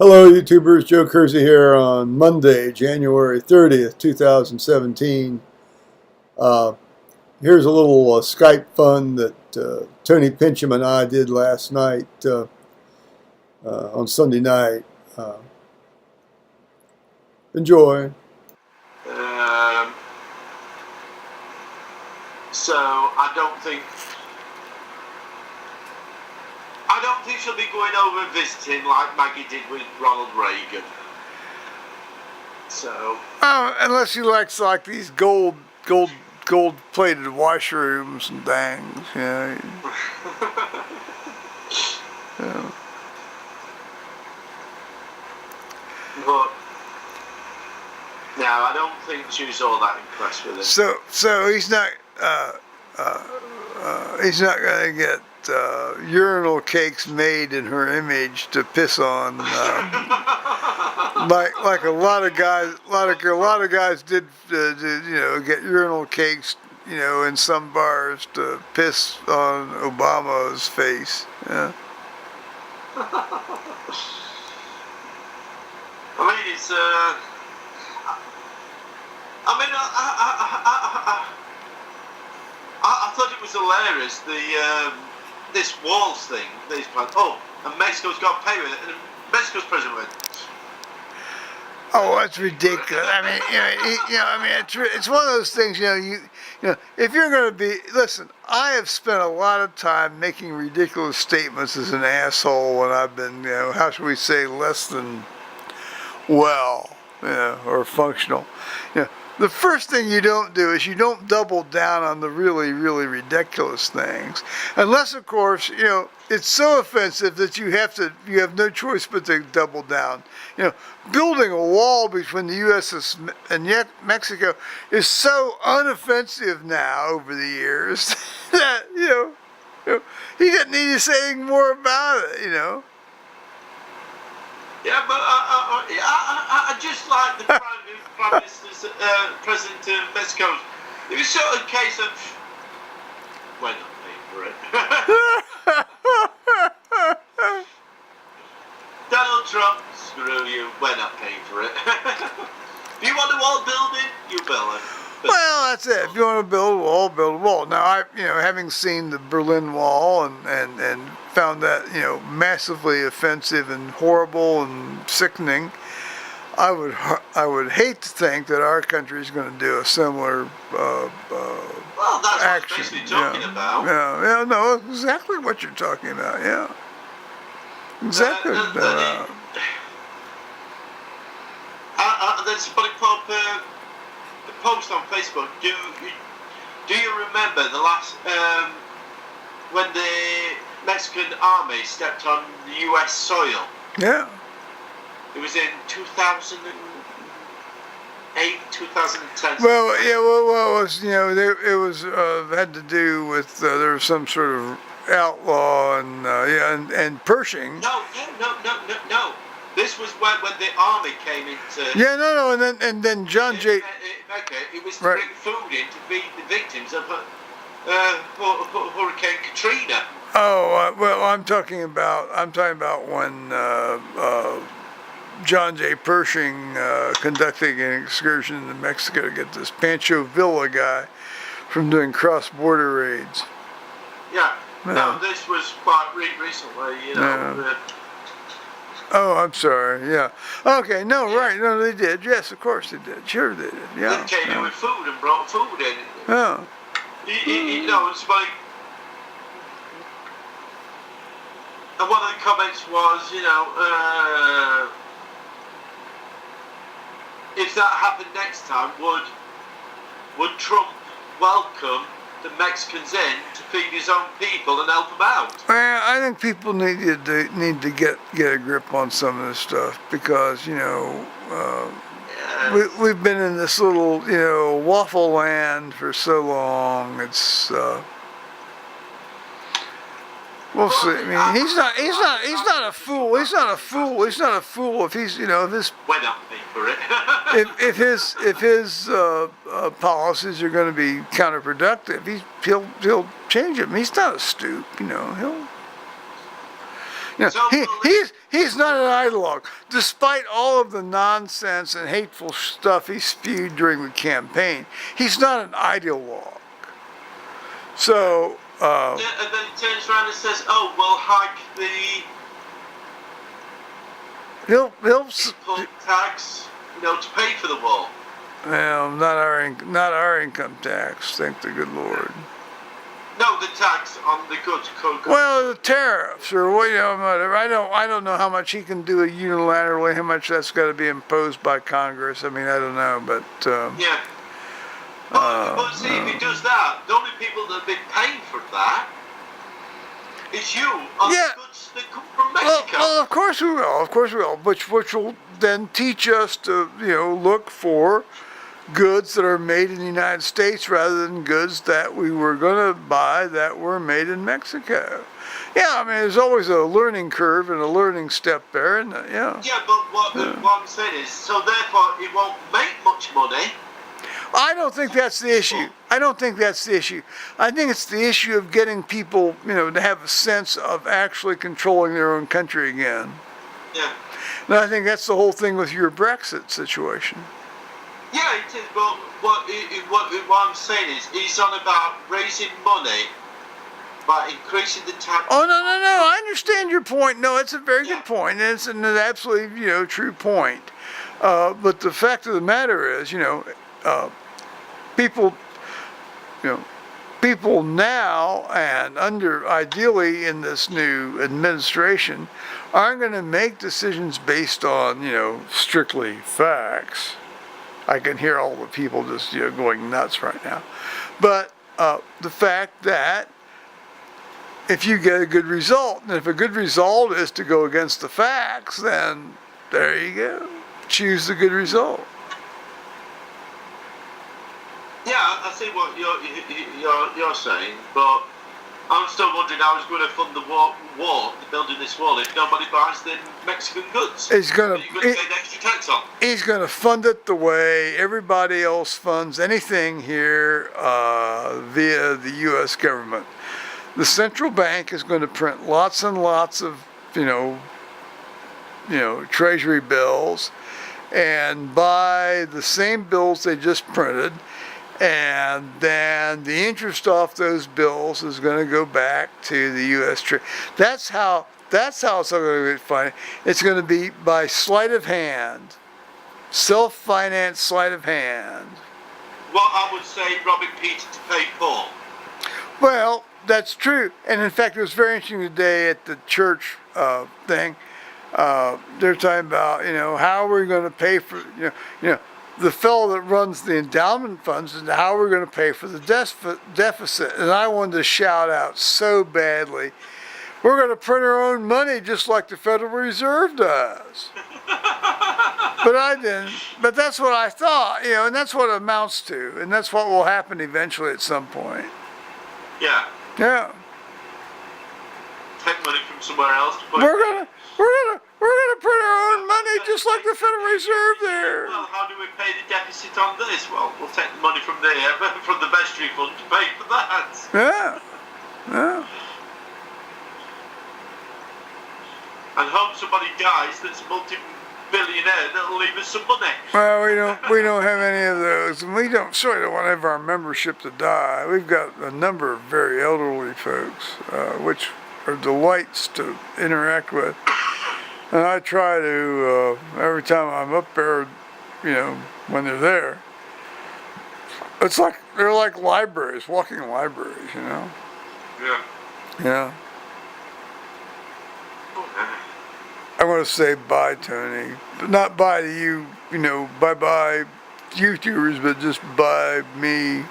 Hello, YouTubers. Joe Kersey here on Monday, January 30th, 2017. Uh, Here's a little Skype fun that Tony Pincham and I did last night on Sunday night. Enjoy. Um, so I don't think she'll be going over and visiting like Maggie did with Ronald Reagan. So. Oh, unless he likes like these gold-plated washrooms and things, yeah. Yeah. But no, I don't think she was all that impressed with him. So he's not gonna get urinal cakes made in her image to piss on, like a lot of guys did, get urinal cakes, in some bars to piss on Obama's face. Yeah. I mean, it's I thought it was hilarious, this walls thing. These plans. Oh, and Mexico's got to pay with it, and Mexico's president went. Oh, that's ridiculous. I mean, it's one of those things. If you're going to listen, I have spent a lot of time making ridiculous statements as an asshole when I've been, how should we say, less than well, or functional. The first thing you don't do is you don't double down on the really, really ridiculous things. Unless, of course, it's so offensive that you have no choice but to double down. Building a wall between the U.S. and Mexico is so unoffensive now over the years that, he didn't need to say anything more about it, Yeah, but I just like the Prime Minister's, President of Mexico. It was sort of a case of, we're not paying for it. Donald Trump, screw you, we're not paying for it. If you want a wall building, you build it. Well, that's it. If you want to build a wall, build a wall. Now, having seen the Berlin Wall and found that, massively offensive and horrible and sickening, I would hate to think that our country is going to do a similar well, that's action. What I'm basically talking about. Yeah, no, exactly what you're talking about. Yeah, exactly. There's somebody put up a post on Facebook. Do you remember the last when the Mexican army stepped on the U.S. soil? Yeah. It was in 2008, 2010. Well, yeah. Well, it was it was had to do with there was some sort of outlaw and and Pershing. No. This was when the army came into. Yeah, no, and then John J. It was to bring food in to feed the victims of Hurricane Katrina. Oh well, I'm talking about when John J. Pershing conducting an excursion into Mexico to get this Pancho Villa guy from doing cross-border raids. Yeah. No, this was quite recently. Oh, I'm sorry. Yeah. Okay. No. Right. No, they did. Yes, of course they did. Sure, they did. Yeah. They came in with food and brought food in. Yeah. It's like. And one of the comments was, if that happened next time, would Trump welcome the Mexicans in to feed his own people and help them out? Well, I think people need to get a grip on some of this stuff because we've been in this little waffle land for so long. It's we'll see. I mean, he's not a fool. He's not a fool if he's if his we're not paying for it. if his policies are going to be counterproductive, he'll change them. He's not a stoop. You know, So he's not an ideologue. Despite all of the nonsense and hateful stuff he spewed during the campaign, he's not an ideologue. So, and then he turns around and says, "Oh, we'll hike the he'll input tax, to pay for the wall." well, not our income tax, thank the good Lord. No, the tax on the goods. Well, the tariffs or whatever. I don't know how much he can do unilaterally. How much that's got to be imposed by Congress. I mean, I don't know, but Yeah. But see, if he does that, the only people that have been paying for that is you on Yeah. the goods that come from Mexico. well, of course we will. Of course we will. Which will then teach us to look for goods that are made in the United States rather than goods that we were going to buy that were made in Mexico. Yeah, I mean, there's always a learning curve and a learning step there, and yeah. Yeah, but what I'm saying is, so therefore it won't make much money. I don't think that's the issue. I don't think that's the issue. I think it's the issue of getting people, to have a sense of actually controlling their own country again. Yeah. And I think that's the whole thing with your Brexit situation. Yeah, it is, but what I'm saying is, he's on about raising money by increasing the tax. Oh, no. I understand your point. No, it's a very good point. And it's an absolutely, true point. But the fact of the matter is, people, people now and ideally in this new administration aren't going to make decisions based on, strictly facts. I can hear all the people just, going nuts right now. But the fact that if you get a good result, and if a good result is to go against the facts, then there you go. Choose the good result. Yeah, I see what you're saying, but I'm still wondering how he's going to fund the wall, building this wall, if nobody buys the Mexican goods. He's going that you're going to pay the extra tax on. He's going to fund it the way everybody else funds anything here via the U.S. government. The central bank is going to print lots and lots of, treasury bills, and buy the same bills they just printed. And then the interest off those bills is going to go back to the U.S. Treasury. That's how it's going to be funny. It's going to be by sleight of hand, self-financed sleight of hand. What I would say, robbing Peter to pay Paul. Well, that's true. And in fact, it was very interesting today at the church thing. They're talking about, how are we going to pay for, the fellow that runs the endowment funds, and how we're going to pay for the deficit. And I wanted to shout out so badly, we're going to print our own money just like the Federal Reserve does. But I didn't. But that's what I thought, and that's what it amounts to. And that's what will happen eventually at some point. Yeah. Yeah. Take money from somewhere else. We're gonna print our own money just like the Federal Reserve there. Well, how do we pay the deficit on this? Well, we'll take the money from from the vestry fund to pay for that. Yeah. And hope somebody dies that's a multi-billionaire that'll leave us some money. Well, we don't have any of those, and we certainly don't want to have our membership to die. We've got a number of very elderly folks, which are delights to interact with. And I try to, every time I'm up there, when they're there, it's like, they're like libraries, walking libraries, Yeah. Yeah. I want to say bye, Tony. But not bye to you, bye-bye YouTubers, but just bye me.